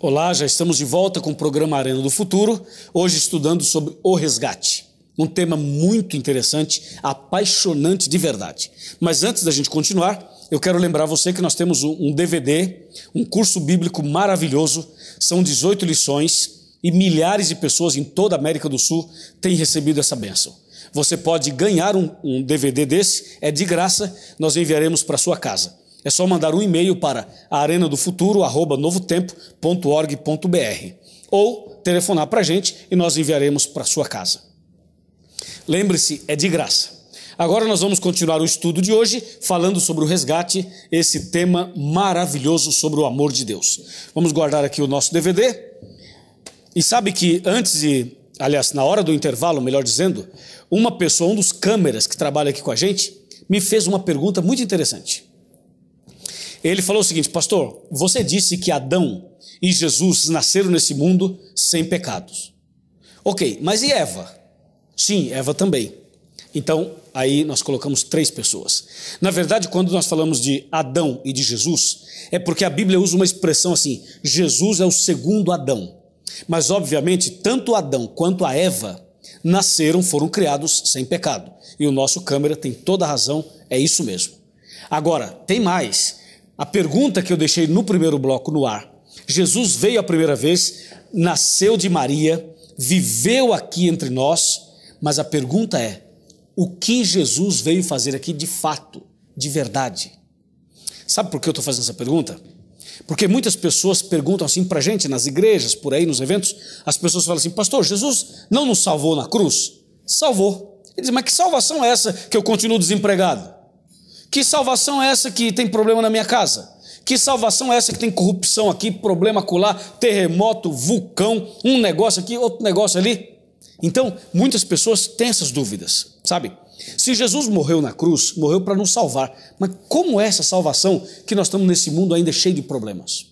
Olá, já estamos de volta com o programa Arena do Futuro, hoje estudando sobre o resgate. Um tema muito interessante, apaixonante de verdade. Mas antes da gente continuar, eu quero lembrar você que nós temos um DVD, um curso bíblico maravilhoso, são 18 lições e milhares de pessoas em toda a América do Sul têm recebido essa bênção. Você pode ganhar um DVD desse, é de graça, nós enviaremos para sua casa. É só mandar um e-mail para arenadofuturo@novotempo.org.br ou telefonar para a gente e nós enviaremos para sua casa. Lembre-se, é de graça. Agora nós vamos continuar o estudo de hoje falando sobre o resgate, esse tema maravilhoso sobre o amor de Deus. Vamos guardar aqui o nosso DVD. E sabe que na hora do intervalo, melhor dizendo, uma pessoa, um dos câmeras que trabalha aqui com a gente, me fez uma pergunta muito interessante. Ele falou o seguinte: pastor, você disse que Adão e Jesus nasceram nesse mundo sem pecados. Ok, mas e Eva? Sim, Eva também. Então, aí nós colocamos 3 pessoas. Na verdade, quando nós falamos de Adão e de Jesus, é porque a Bíblia usa uma expressão assim: Jesus é o segundo Adão. Mas, obviamente, tanto Adão quanto a Eva foram criados sem pecado. E o nosso câmera tem toda a razão, é isso mesmo. Agora, tem mais. A pergunta que eu deixei no primeiro bloco no ar: Jesus veio a primeira vez, nasceu de Maria, viveu aqui entre nós, mas a pergunta é: o que Jesus veio fazer aqui de fato, de verdade? Sabe por que eu estou fazendo essa pergunta? Porque muitas pessoas perguntam assim para a gente, nas igrejas, por aí, nos eventos, as pessoas falam assim: pastor, Jesus não nos salvou na cruz? Salvou. Ele diz: mas que salvação é essa que eu continuo desempregado? Que salvação é essa que tem problema na minha casa? Que salvação é essa que tem corrupção aqui, problema acolá, terremoto, vulcão, um negócio aqui, outro negócio ali? Então, muitas pessoas têm essas dúvidas, sabe? Se Jesus morreu na cruz, morreu para nos salvar. Mas como é essa salvação que nós estamos nesse mundo ainda cheio de problemas?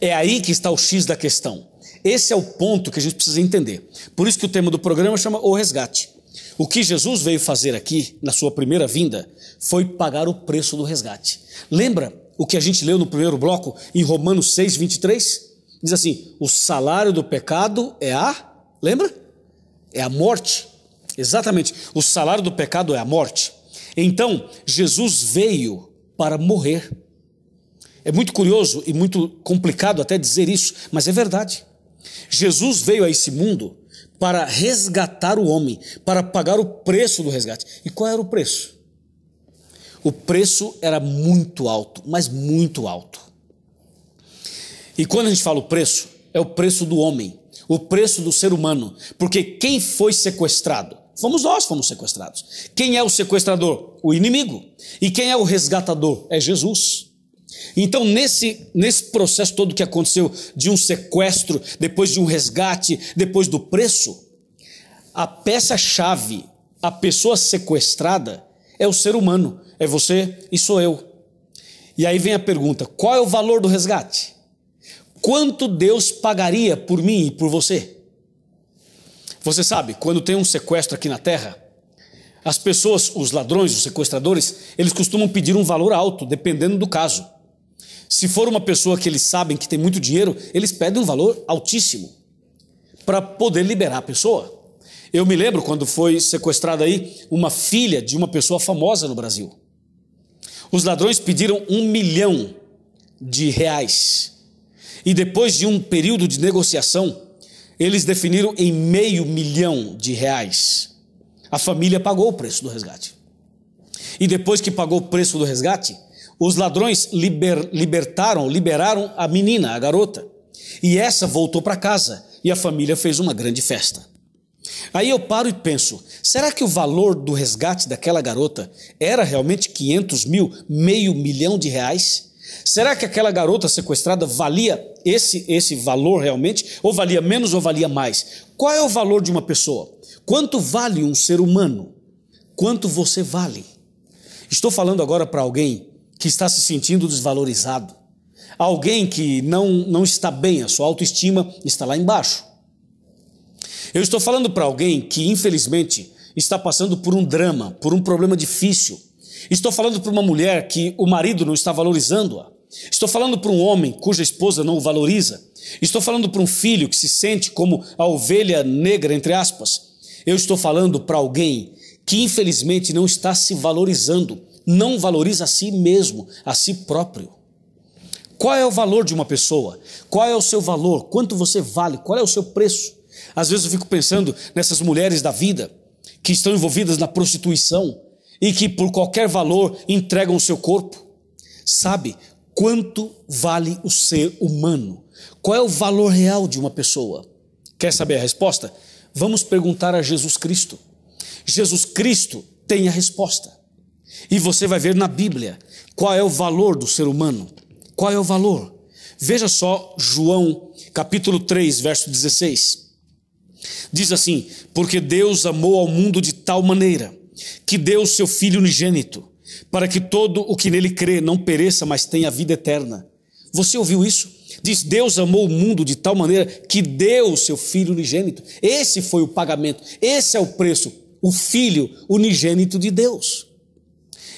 É aí que está o X da questão. Esse é o ponto que a gente precisa entender. Por isso que o tema do programa chama O Resgate. O que Jesus veio fazer aqui, na sua primeira vinda, foi pagar o preço do resgate. Lembra o que a gente leu no primeiro bloco, em Romanos 6, 23? Diz assim: o salário do pecado é lembra? É a morte. Exatamente, o salário do pecado é a morte. Então, Jesus veio para morrer. É muito curioso e muito complicado até dizer isso, mas é verdade. Jesus veio a esse mundo para resgatar o homem, para pagar o preço do resgate. E qual era o preço? O preço era muito alto, mas muito alto. E quando a gente fala o preço, é o preço do homem, o preço do ser humano. Porque quem foi sequestrado? Nós fomos sequestrados. Quem é o sequestrador? O inimigo. E quem é o resgatador? É Jesus. Então, nesse processo todo que aconteceu de um sequestro, depois de um resgate, depois do preço, a peça-chave, a pessoa sequestrada é o ser humano, é você e sou eu. E aí vem a pergunta: qual é o valor do resgate? Quanto Deus pagaria por mim e por você? Você sabe, quando tem um sequestro aqui na terra, as pessoas, os ladrões, os sequestradores, eles costumam pedir um valor alto, dependendo do caso. Se for uma pessoa que eles sabem que tem muito dinheiro, eles pedem um valor altíssimo para poder liberar a pessoa. Eu me lembro quando foi sequestrada aí uma filha de uma pessoa famosa no Brasil. Os ladrões pediram R$1 milhão. E depois de um período de negociação, eles definiram em R$500 mil. A família pagou o preço do resgate. E depois que pagou o preço do resgate, os ladrões liberaram a menina, a garota. E essa voltou para casa e a família fez uma grande festa. Aí eu paro e penso: será que o valor do resgate daquela garota era realmente 500 mil, R$500 mil? Será que aquela garota sequestrada valia esse valor realmente? Ou valia menos ou valia mais? Qual é o valor de uma pessoa? Quanto vale um ser humano? Quanto você vale? Estou falando agora para alguém que está se sentindo desvalorizado. Alguém que não está bem, a sua autoestima está lá embaixo. Eu estou falando para alguém que, infelizmente, está passando por um drama, por um problema difícil. Estou falando para uma mulher que o marido não está valorizando-a. Estou falando para um homem cuja esposa não o valoriza. Estou falando para um filho que se sente como a ovelha negra, entre aspas. Eu estou falando para alguém que infelizmente não está se valorizando, não valoriza a si mesmo, a si próprio. Qual é o valor de uma pessoa? Qual é o seu valor? Quanto você vale? Qual é o seu preço? Às vezes eu fico pensando nessas mulheres da vida que estão envolvidas na prostituição e que por qualquer valor entregam o seu corpo. Sabe quanto vale o ser humano? Qual é o valor real de uma pessoa? Quer saber a resposta? Vamos perguntar a Jesus Cristo. Jesus Cristo tem a resposta. E você vai ver na Bíblia qual é o valor do ser humano. Qual é o valor? Veja só João capítulo 3, verso 16. Diz assim: porque Deus amou ao mundo de tal maneira que deu o seu Filho unigênito, para que todo o que nele crê não pereça, mas tenha vida eterna. Você ouviu isso? Diz: Deus amou o mundo de tal maneira que deu o seu Filho unigênito. Esse foi o pagamento, esse é o preço, o Filho unigênito de Deus.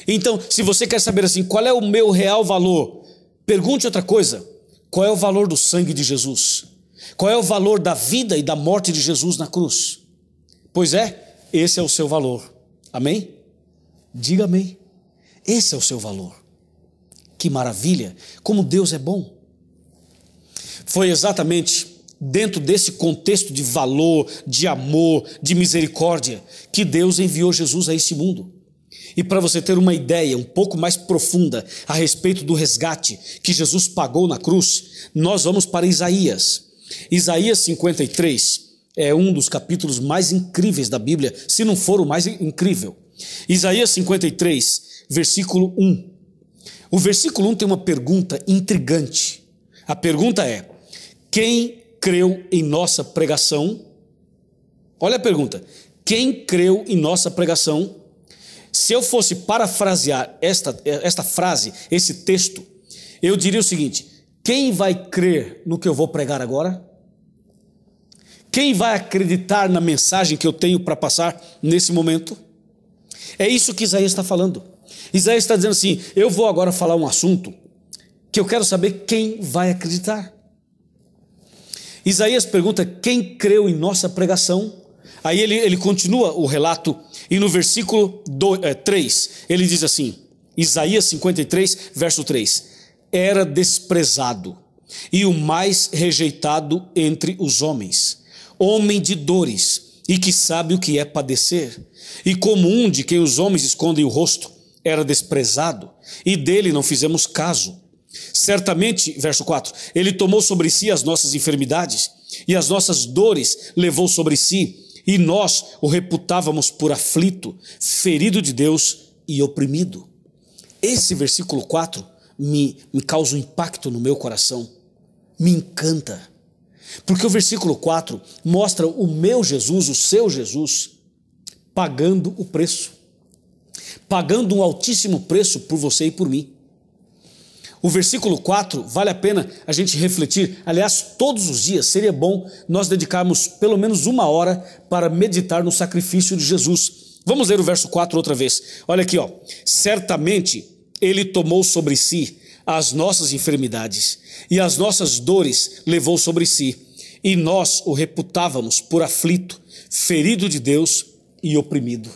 Então, se você quer saber assim, qual é o meu real valor? Pergunte outra coisa: qual é o valor do sangue de Jesus? Qual é o valor da vida e da morte de Jesus na cruz? Pois é, esse é o seu valor. Amém? Diga amém. Esse é o seu valor. Que maravilha, como Deus é bom. Foi exatamente dentro desse contexto de valor, de amor, de misericórdia, que Deus enviou Jesus a este mundo. E para você ter uma ideia um pouco mais profunda a respeito do resgate que Jesus pagou na cruz, nós vamos para Isaías. Isaías 53 é um dos capítulos mais incríveis da Bíblia, se não for o mais incrível. Isaías 53, versículo 1. O versículo 1 tem uma pergunta intrigante. A pergunta é: quem creu em nossa pregação? Olha a pergunta: quem creu em nossa pregação? Se eu fosse parafrasear esta frase, esse texto, eu diria o seguinte: quem vai crer no que eu vou pregar agora? Quem vai acreditar na mensagem que eu tenho para passar nesse momento? É isso que Isaías está falando. Isaías está dizendo assim: eu vou agora falar um assunto que eu quero saber quem vai acreditar. Isaías pergunta: quem creu em nossa pregação? Aí ele continua o relato, e no versículo 3, ele diz assim, Isaías 53, verso 3: era desprezado e o mais rejeitado entre os homens, homem de dores e que sabe o que é padecer, e como um de quem os homens escondem o rosto, era desprezado, e dele não fizemos caso. Certamente, verso 4, ele tomou sobre si as nossas enfermidades, e as nossas dores levou sobre si, e nós o reputávamos por aflito, ferido de Deus e oprimido. Esse versículo 4 me causa um impacto no meu coração, me encanta, porque o versículo 4 mostra o meu Jesus, o seu Jesus, pagando o preço, pagando um altíssimo preço por você e por mim. O versículo 4 vale a pena a gente refletir. Aliás, todos os dias seria bom nós dedicarmos pelo menos 1 hora para meditar no sacrifício de Jesus. Vamos ler o verso 4 outra vez. Olha aqui, ó. Certamente ele tomou sobre si as nossas enfermidades e as nossas dores levou sobre si, e nós o reputávamos por aflito, ferido de Deus e oprimido.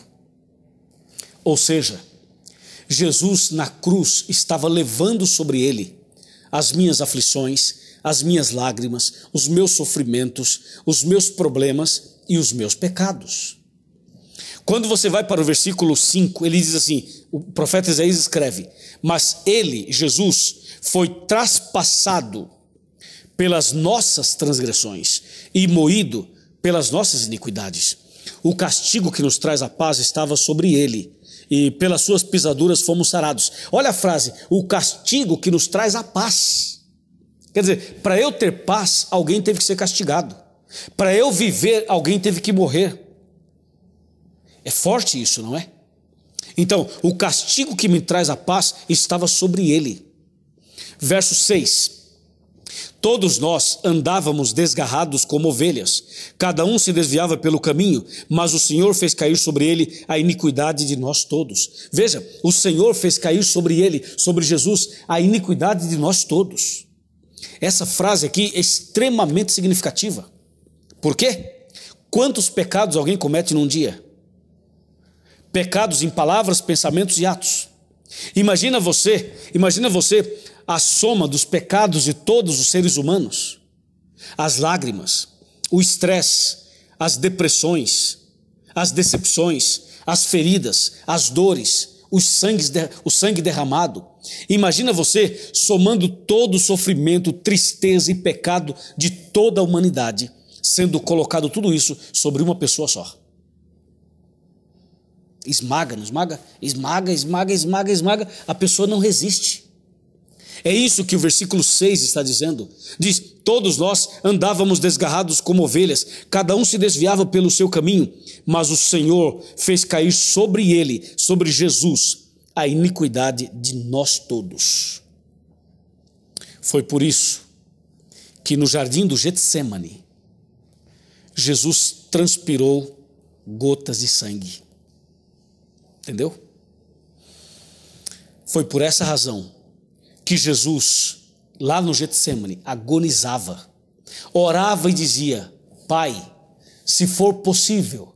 Ou seja, Jesus na cruz estava levando sobre ele as minhas aflições, as minhas lágrimas, os meus sofrimentos, os meus problemas e os meus pecados. Quando você vai para o versículo 5, ele diz assim, o profeta Isaías escreve: mas ele, Jesus, foi traspassado pelas nossas transgressões e moído pelas nossas iniquidades. O castigo que nos traz a paz estava sobre ele, e pelas suas pisaduras fomos sarados. Olha a frase: o castigo que nos traz a paz. Quer dizer, para eu ter paz, alguém teve que ser castigado. Para eu viver, alguém teve que morrer. É forte isso, não é? Então, o castigo que me traz a paz estava sobre ele. Verso 6. Todos nós andávamos desgarrados como ovelhas, cada um se desviava pelo caminho, mas o Senhor fez cair sobre ele a iniquidade de nós todos. Veja, o Senhor fez cair sobre ele, sobre Jesus, a iniquidade de nós todos. Essa frase aqui é extremamente significativa. Por quê? Quantos pecados alguém comete num dia? Pecados em palavras, pensamentos e atos. Imagina você a soma dos pecados de todos os seres humanos. As lágrimas, o estresse, as depressões, as decepções, as feridas, as dores, o sangue derramado. Imagina você somando todo o sofrimento, tristeza e pecado de toda a humanidade, sendo colocado tudo isso sobre uma pessoa só. Esmaga, a pessoa não resiste. É isso que o versículo 6 está dizendo. Diz, todos nós andávamos desgarrados como ovelhas, cada um se desviava pelo seu caminho, mas o Senhor fez cair sobre ele, sobre Jesus, a iniquidade de nós todos. Foi por isso que no jardim do Getsêmani, Jesus transpirou gotas de sangue. Entendeu? Foi por essa razão que Jesus, lá no Getsêmani, agonizava, orava e dizia, Pai, se for possível,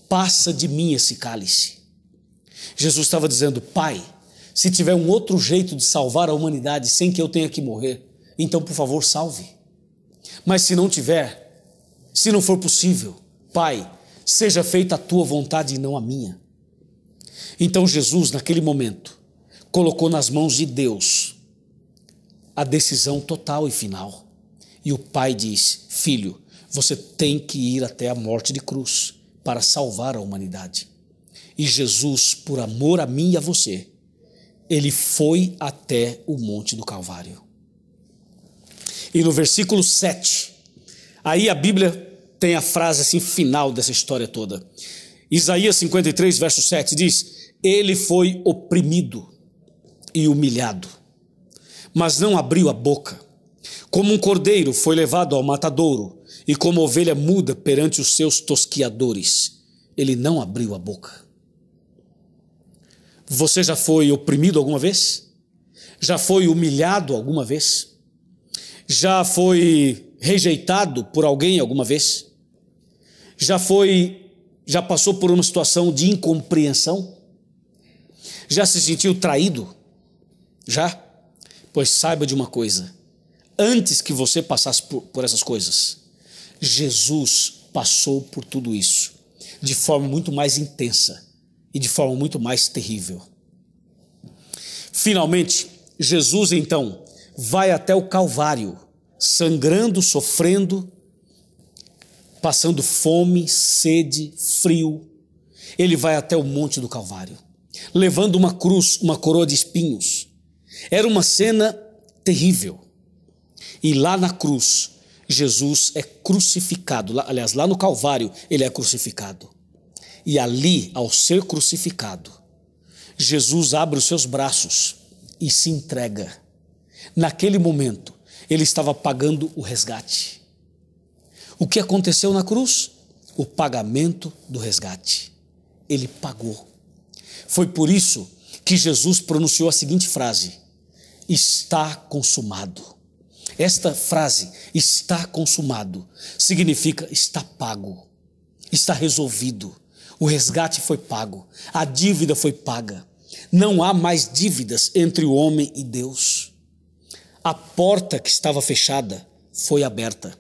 passa de mim esse cálice. Jesus estava dizendo, Pai, se tiver um outro jeito de salvar a humanidade sem que eu tenha que morrer, então por favor salve. Mas se não tiver, se não for possível, Pai, seja feita a tua vontade e não a minha. Então Jesus, naquele momento, colocou nas mãos de Deus a decisão total e final. E o Pai diz, filho, você tem que ir até a morte de cruz para salvar a humanidade. E Jesus, por amor a mim e a você, ele foi até o Monte do Calvário. E no versículo 7, aí a Bíblia tem a frase assim final dessa história toda. Isaías 53, verso 7 diz, ele foi oprimido e humilhado, mas não abriu a boca. Como um cordeiro foi levado ao matadouro, e como ovelha muda perante os seus tosquiadores, ele não abriu a boca. Você já foi oprimido alguma vez? Já foi humilhado alguma vez? Já foi rejeitado por alguém alguma vez? Já passou por uma situação de incompreensão? Já se sentiu traído? Já? Pois saiba de uma coisa, antes que você passasse por essas coisas, Jesus passou por tudo isso, de forma muito mais intensa e de forma muito mais terrível. Finalmente, Jesus então vai até o Calvário, sangrando, sofrendo, passando fome, sede, frio. Ele vai até o Monte do Calvário, levando uma cruz, uma coroa de espinhos. Era uma cena terrível. E lá na cruz, Jesus é crucificado. Aliás, lá no Calvário, ele é crucificado. E ali, ao ser crucificado, Jesus abre os seus braços e se entrega. Naquele momento, ele estava pagando o resgate. O que aconteceu na cruz? O pagamento do resgate. Ele pagou. Foi por isso que Jesus pronunciou a seguinte frase: está consumado. Esta frase, está consumado, significa está pago, está resolvido, o resgate foi pago, a dívida foi paga, não há mais dívidas entre o homem e Deus. A porta que estava fechada foi aberta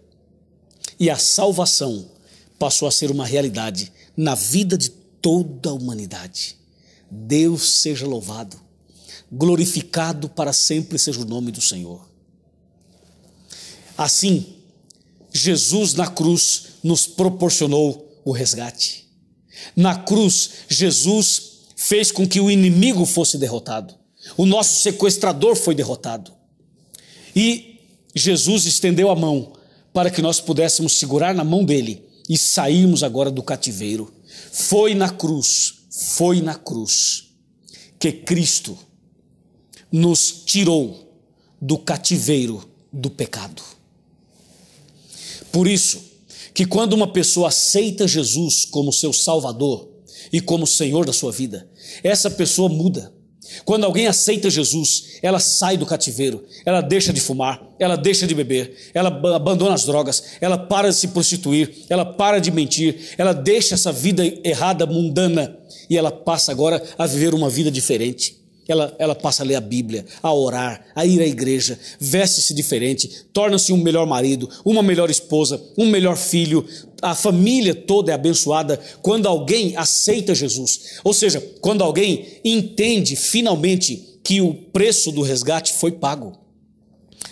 e a salvação passou a ser uma realidade na vida de toda a humanidade. Deus seja louvado, glorificado para sempre seja o nome do Senhor. Assim, Jesus na cruz nos proporcionou o resgate. Na cruz, Jesus fez com que o inimigo fosse derrotado. O nosso sequestrador foi derrotado. E Jesus estendeu a mão para que nós pudéssemos segurar na mão dele e sairmos agora do cativeiro. Foi na cruz que Cristo nos tirou do cativeiro do pecado. Por isso, que quando uma pessoa aceita Jesus como seu Salvador e como Senhor da sua vida, essa pessoa muda. Quando alguém aceita Jesus, ela sai do cativeiro, ela deixa de fumar, ela deixa de beber, ela abandona as drogas, ela para de se prostituir, ela para de mentir, ela deixa essa vida errada, mundana, e ela passa agora a viver uma vida diferente. Ela passa a ler a Bíblia, a orar, a ir à igreja, veste-se diferente, torna-se um melhor marido, uma melhor esposa, um melhor filho. A família toda é abençoada quando alguém aceita Jesus. Ou seja, quando alguém entende finalmente que o preço do resgate foi pago.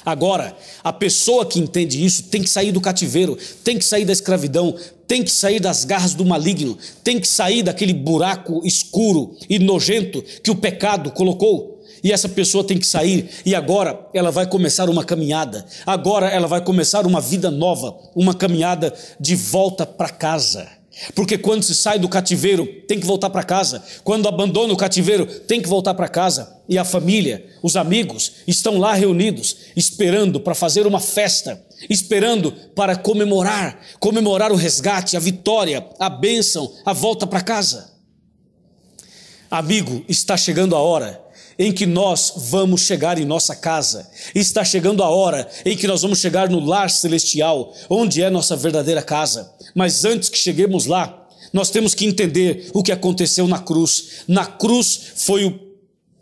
Agora, a pessoa que entende isso tem que sair do cativeiro, tem que sair da escravidão, tem que sair das garras do maligno, tem que sair daquele buraco escuro e nojento que o pecado colocou. E essa pessoa tem que sair, e agora ela vai começar uma caminhada, agora ela vai começar uma vida nova, uma caminhada de volta para casa. Porque quando se sai do cativeiro, tem que voltar para casa. Quando abandona o cativeiro, tem que voltar para casa. E a família, os amigos, estão lá reunidos, esperando para fazer uma festa, esperando para comemorar o resgate, a vitória, a bênção, a volta para casa. Amigo, está chegando a hora em que nós vamos chegar em nossa casa. Está chegando a hora em que nós vamos chegar no lar celestial, onde é nossa verdadeira casa. Mas antes que cheguemos lá, nós temos que entender o que aconteceu na cruz. Na cruz foi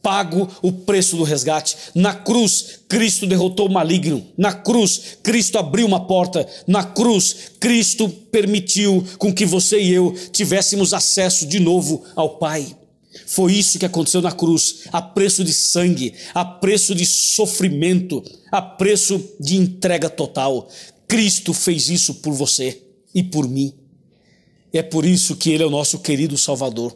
pago o preço do resgate. Na cruz, Cristo derrotou o maligno. Na cruz, Cristo abriu uma porta. Na cruz, Cristo permitiu com que você e eu tivéssemos acesso de novo ao Pai. Foi isso que aconteceu na cruz, a preço de sangue, a preço de sofrimento, a preço de entrega total. Cristo fez isso por você e por mim. É por isso que Ele é o nosso querido Salvador.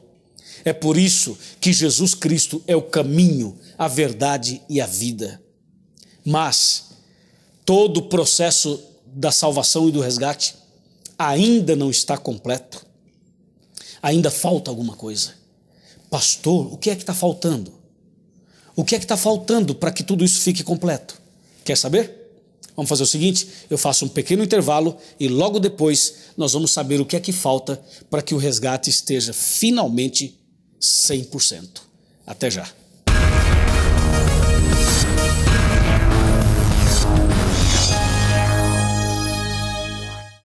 É por isso que Jesus Cristo é o caminho, a verdade e a vida. Mas todo o processo da salvação e do resgate ainda não está completo. Ainda falta alguma coisa. Pastor, o que é que está faltando? O que é que está faltando para que tudo isso fique completo? Quer saber? Vamos fazer o seguinte, eu faço um pequeno intervalo e logo depois nós vamos saber o que é que falta para que o resgate esteja finalmente 100%. Até já.